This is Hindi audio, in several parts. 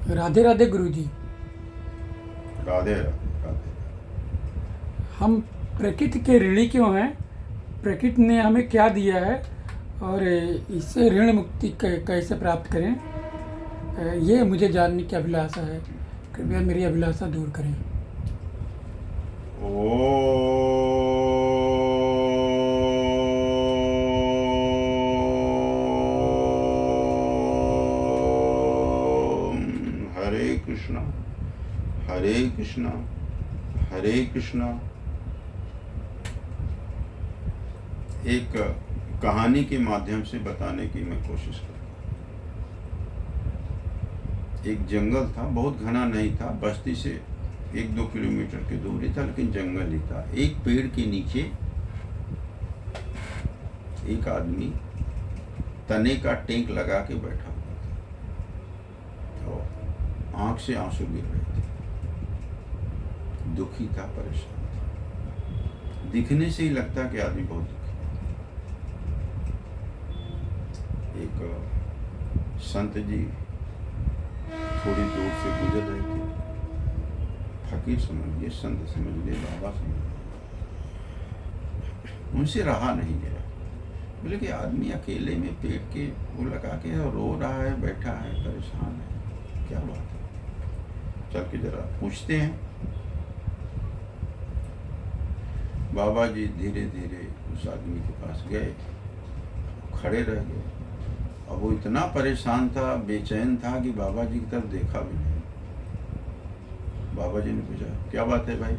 राधे राधे गुरु जी। राधे राधे। हम प्रकृति के ऋणी क्यों हैं? प्रकृति ने हमें क्या दिया है और इससे ऋण मुक्ति कैसे प्राप्त करें? ये मुझे जानने की अभिलाषा है। कृपया मेरी अभिलाषा दूर करें। ओम हरे कृष्णा हरे कृष्णा हरे कृष्णा। एक कहानी के माध्यम से बताने की मैं कोशिश करूँ। एक जंगल था, बहुत घना नहीं था, बस्ती से 1-2 किलोमीटर की दूरी था, लेकिन जंगल ही था। एक पेड़ के नीचे एक आदमी तने का टेंक लगा के बैठा हुआ था और आंख से आंसू गिर रहे थे। दुखी था, परेशान था। दिखने से ही लगता कि आदमी बहुत दुखी। एक संत जी थोड़ी दूर से गुजर रहे थे। फकीर समझिए, संत समझिए, बाबा समझिए, उनसे रहा नहीं गया। बोले कि आदमी अकेले में पेट के वो लगा के रो रहा है, बैठा है, परेशान है, क्या बात है? चल के जरा पूछते हैं। बाबा जी धीरे धीरे उस आदमी के पास गए, खड़े रह गए। अब वो इतना परेशान था, बेचैन था कि बाबा जी की तरफ देखा भी नहीं। बाबा जी ने पूछा, क्या बात है भाई,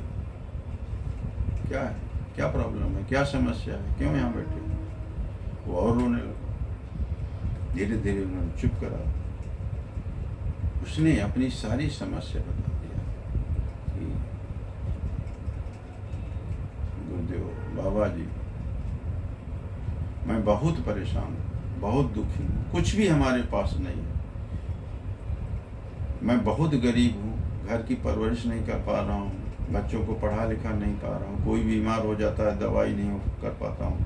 क्या है, क्या प्रॉब्लम है, क्या समस्या है, क्यों यहाँ बैठे? वो और रोने लगा। धीरे धीरे उन्होंने चुप करा। उसने अपनी सारी समस्या बता दिया कि गुरुदेव, बाबा जी, मैं बहुत परेशान हूँ, बहुत दुखी हूँ, कुछ भी हमारे पास नहीं है। मैं बहुत गरीब हूँ, घर की परवरिश नहीं कर पा रहा हूँ, बच्चों को पढ़ा लिखा नहीं पा रहा हूँ, कोई बीमार हो जाता है दवाई नहीं कर पाता हूँ।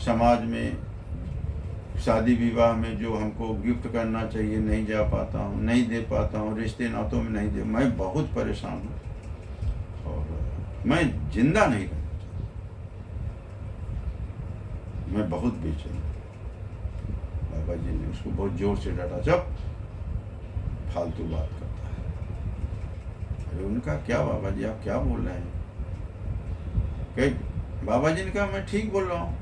समाज में शादी विवाह में जो हमको गिफ्ट करना चाहिए नहीं जा पाता हूँ, नहीं दे पाता हूँ, रिश्ते नातों में नहीं दे। मैं बहुत परेशान हूँ और मैं जिंदा नहीं रहना चाहता, मैं बहुत बेचैन हूँ। बाबा जी ने उसको बहुत जोर से डांटा, जब फालतू बात करता है। अरे उनका क्या बाबा जी, आप क्या बोल रहे हैं? बाबा जी ने कहा, मैं ठीक बोल रहा हूँ।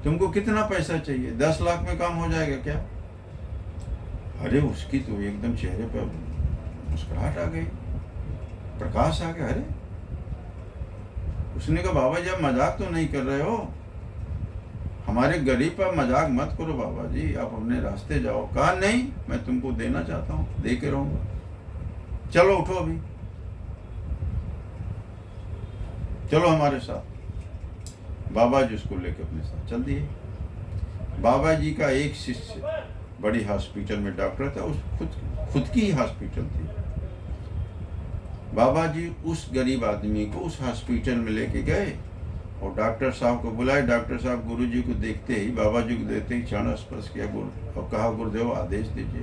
तुमको कितना पैसा चाहिए? 10 लाख में काम हो जाएगा क्या? अरे उसकी तो एकदम चेहरे पर मुस्कुराहट आ गई, प्रकाश आ गया। अरे उसने कहा, बाबा जी आप मजाक तो नहीं कर रहे हो? हमारे गरीब पर मजाक मत करो बाबा जी, आप अपने रास्ते जाओ। कहा नहीं, मैं तुमको देना चाहता हूँ, दे के रहूंगा। चलो उठो अभी, चलो हमारे साथ। बाबा जी उसको लेकर अपने साथ चल दिए। बाबा जी का एक शिष्य बड़ी हॉस्पिटल में डॉक्टर था, उस खुद की ही हॉस्पिटल थी। बाबा जी उस गरीब आदमी को उस हॉस्पिटल में लेके गए और डॉक्टर साहब को बुलाए। डॉक्टर साहब गुरुजी को देखते ही, बाबा जी को देखते ही चरण स्पर्श किया और कहा, गुरुदेव आदेश दीजिए।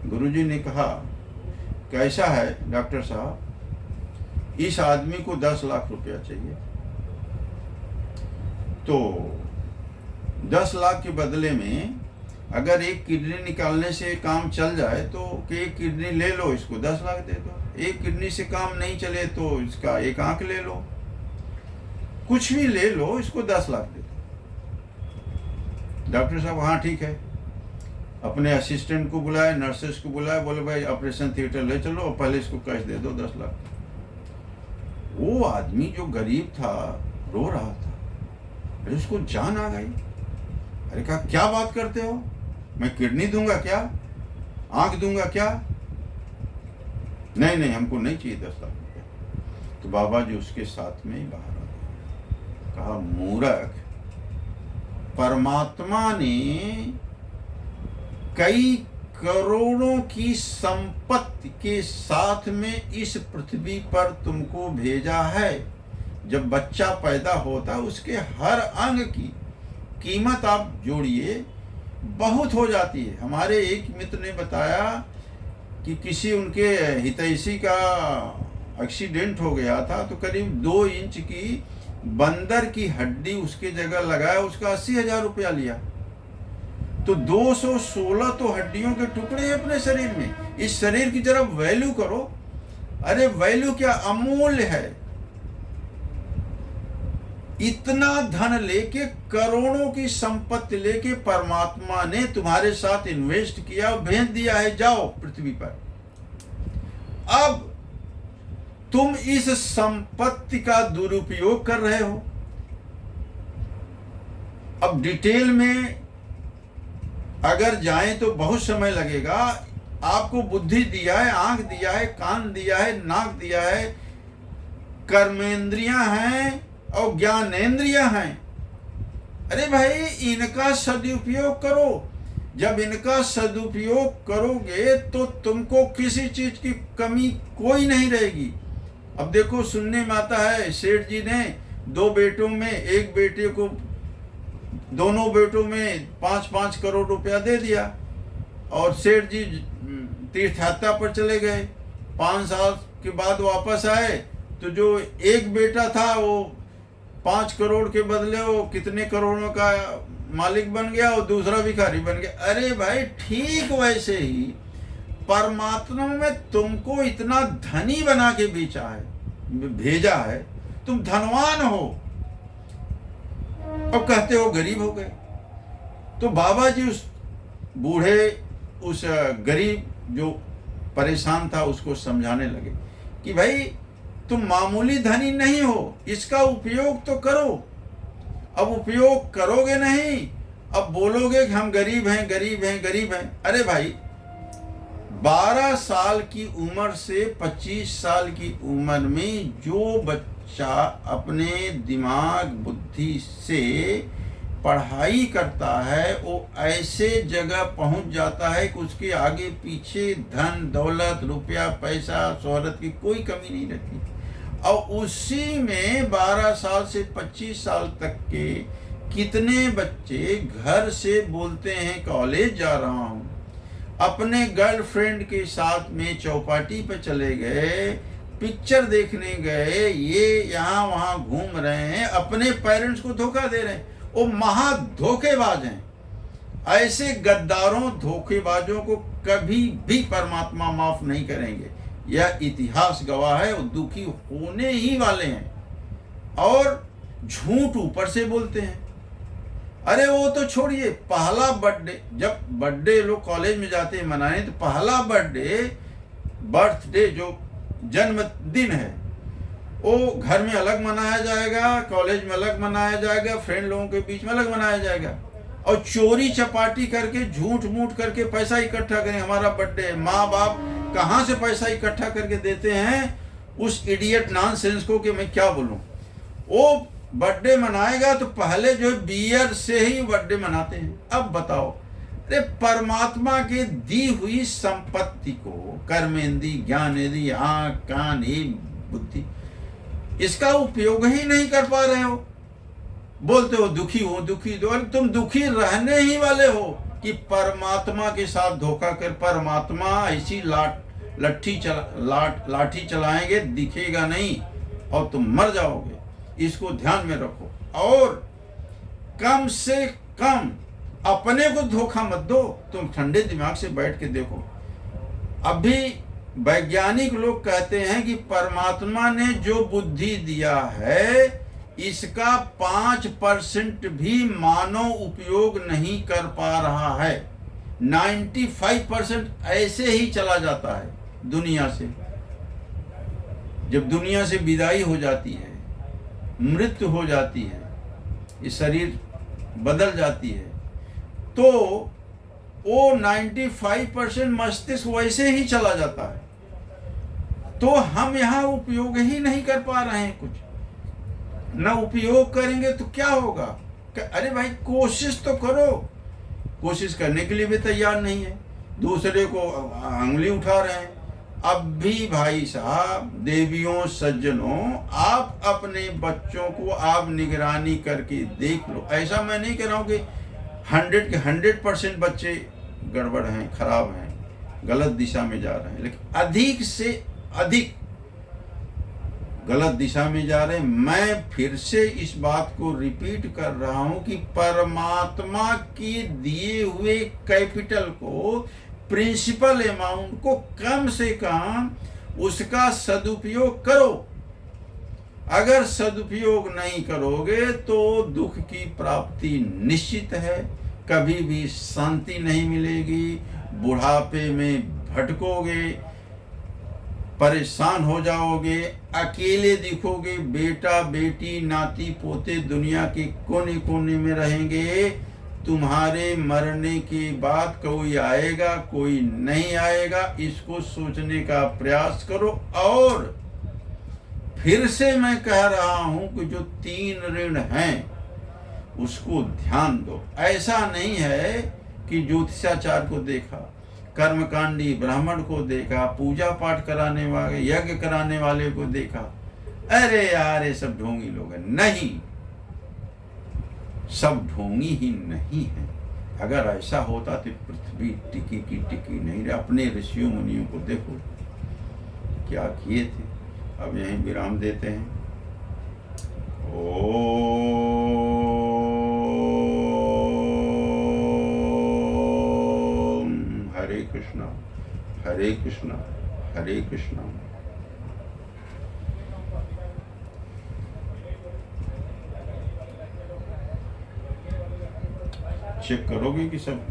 गुरुजी ने कहा, कैसा है डॉक्टर साहब? इस आदमी को 10 लाख रुपया चाहिए। तो 10 लाख के बदले में अगर एक किडनी निकालने से काम चल जाए तो एक किडनी ले लो, इसको 10 लाख दे दो। एक किडनी से काम नहीं चले तो इसका एक आंख ले लो, कुछ भी ले लो, इसको 10 लाख दे दो। डॉक्टर साहब, हाँ ठीक है। अपने असिस्टेंट को बुलाए, नर्सेस को बुलाए, बोले भाई ऑपरेशन थिएटर ले चलो और पहले इसको कैश दे दो 10 लाख। वो आदमी जो गरीब था रो रहा था। अरे उसको जान आ गई। अरे कहा, क्या बात करते हो? मैं किडनी दूंगा क्या, आंख दूंगा क्या? नहीं नहीं, हमको नहीं चाहिए 10 लाख रुपया। तो बाबा जी उसके साथ में ही बाहर आ गए। कहा, मूर्ख, परमात्मा ने कई करोड़ों की संपत्ति के साथ में इस पृथ्वी पर तुमको भेजा है। जब बच्चा पैदा होता है उसके हर अंग की कीमत आप जोड़िए, बहुत हो जाती है। हमारे एक मित्र ने बताया कि किसी उनके हितैषी का एक्सीडेंट हो गया था, तो करीब 2 इंच की बंदर की हड्डी उसके जगह लगाया, उसका 80,000 रुपया लिया। तो 216 तो हड्डियों के टुकड़े हैं अपने शरीर में। इस शरीर की जरा वैल्यू करो। अरे वैल्यू क्या, अमूल्य है। इतना धन लेके, करोड़ों की संपत्ति लेके परमात्मा ने तुम्हारे साथ इन्वेस्ट किया और भेज दिया है, जाओ पृथ्वी पर। अब तुम इस संपत्ति का दुरुपयोग कर रहे हो। अब डिटेल में अगर जाएं तो बहुत समय लगेगा। आपको बुद्धि दिया है, आंख दिया है, कान दिया है, नाक दिया है, कर्मेंद्रियां हैं और ज्ञानेंद्रियां हैं। अरे भाई, इनका सदुपयोग करो। जब इनका सदुपयोग करोगे तो तुमको किसी चीज की कमी कोई नहीं रहेगी। अब देखो, सुनने में आता है सेठ जी ने 2 बेटों में, एक बेटे को, दोनों बेटों में 5-5 करोड़ रुपया दे दिया और सेठ जी तीर्थ यात्रा पर चले गए। 5 साल के बाद वापस आए तो जो एक बेटा था वो 5 करोड़ के बदले वो कितने करोड़ों का मालिक बन गया और दूसरा भिखारी बन गया। अरे भाई, ठीक वैसे ही परमात्मा में तुमको इतना धनी बना के भेजा है, तुम धनवान हो, अब कहते हो गरीब हो गए। तो बाबा जी उस बूढ़े, उस गरीब जो परेशान था, उसको समझाने लगे कि भाई, तुम मामूली धनी नहीं हो, इसका उपयोग तो करो। अब उपयोग करोगे नहीं, अब बोलोगे कि हम गरीब हैं, गरीब हैं, गरीब हैं। अरे भाई, 12 साल की उम्र से 25 साल की उम्र में जो बच्चा अपने दिमाग बुद्धि से पढ़ाई करता है, वो ऐसे जगह पहुंच जाता है कि उसके आगे पीछे धन दौलत, रुपया, पैसा, शोहरत की कोई कमी नहीं रहती। और उसी में 12 साल से 25 साल तक के कितने बच्चे घर से बोलते हैं कॉलेज जा रहा हूँ, अपने गर्लफ्रेंड के साथ में चौपाटी पे चले गए, पिक्चर देखने गए, ये यहाँ वहाँ घूम रहे हैं, अपने पेरेंट्स को धोखा दे रहे हैं। वो महा धोखेबाज हैं। ऐसे गद्दारों, धोखेबाजों को कभी भी परमात्मा माफ नहीं करेंगे। यह इतिहास गवाह है। वो दुखी होने ही वाले हैं और झूठ ऊपर से बोलते हैं। अरे वो तो छोड़िए, पहला बर्थडे, जब बर्थडे लोग कॉलेज में जाते हैं मनाने, तो पहला बर्थडे जो जन्मदिन है, वो घर में अलग मनाया जाएगा, कॉलेज में अलग मनाया जाएगा, फ्रेंड लोगों के बीच में अलग मनाया जाएगा। और चोरी चपाटी करके, झूठ मूठ करके पैसा इकट्ठा करें, हमारा बर्थडे है। माँ बाप कहाँ से पैसा इकट्ठा करके देते हैं उस इडियट नॉनसेंस को कि मैं क्या बोलूं। वो बर्थडे मनाएगा तो पहले जो बियर से ही बर्थडे मनाते हैं। अब बताओ, अरे परमात्मा के दी हुई संपत्ति को, कर्मेंद्री, ज्ञानेंद्री, आँख, कान, बुद्धि, इसका उपयोग ही नहीं कर पा रहे हो। बोलते हो दुखी हो, दुखी दो। अरे तुम दुखी रहने ही वाले हो कि परमात्मा के साथ धोखा कर। परमात्मा ऐसी लाठी चलाएंगे, दिखेगा नहीं और तुम मर जाओगे। इसको ध्यान में रखो। और कम से कम अपने को धोखा मत दो। तुम ठंडे दिमाग से बैठ के देखो। अभी वैज्ञानिक लोग कहते हैं कि परमात्मा ने जो बुद्धि दिया है, इसका 5% भी मानव उपयोग नहीं कर पा रहा है। 95% ऐसे ही चला जाता है दुनिया से। जब दुनिया से विदाई हो जाती है, मृत्यु हो जाती है, ये शरीर बदल जाती है, तो वो 95% मस्तिष्क वैसे ही चला जाता है। तो हम यहाँ उपयोग ही नहीं कर पा रहे हैं कुछ। न उपयोग करेंगे तो क्या होगा? अरे भाई, कोशिश तो करो। कोशिश करने के लिए भी तैयार नहीं है, दूसरे को अंगुली उठा रहे हैं। अब भी भाई साहब, देवियों, सज्जनों, आप अपने बच्चों को आप निगरानी करके देख लो। ऐसा मैं नहीं कह रहा हूँ कि 100 के 100% बच्चे गड़बड़ हैं, खराब हैं, गलत दिशा में जा रहे हैं, लेकिन अधिक से अधिक गलत दिशा में जा रहे हैं। मैं फिर से इस बात को रिपीट कर रहा हूं कि परमात्मा के दिए हुए कैपिटल को, प्रिंसिपल अमाउंट को कम से कम उसका सदुपयोग करो। अगर सदुपयोग नहीं करोगे तो दुख की प्राप्ति निश्चित है, कभी भी शांति नहीं मिलेगी, बुढ़ापे में भटकोगे, परेशान हो जाओगे, अकेले दिखोगे, बेटा बेटी नाती पोते दुनिया के कोने कोने में रहेंगे। तुम्हारे मरने के बाद कोई आएगा कोई नहीं आएगा, इसको सोचने का प्रयास करो। और फिर से मैं कह रहा हूं कि जो 3 ऋण हैं उसको ध्यान दो। ऐसा नहीं है कि ज्योतिषाचार्य को देखा, कर्मकांडी ब्राह्मण को देखा, पूजा पाठ कराने वाले, यज्ञ कराने वाले को देखा, अरे यार ये सब ढोंगी लोग हैं। नहीं, सब ढोंगी ही नहीं है। अगर ऐसा होता तो पृथ्वी टिकी की टिकी नहीं रही। अपने ऋषियों मुनियों को देखो क्या किए थे। अब यहीं विराम देते हैं। ओम हरे कृष्णा हरे कृष्णा हरे कृष्णा। चेक करोगे कि सब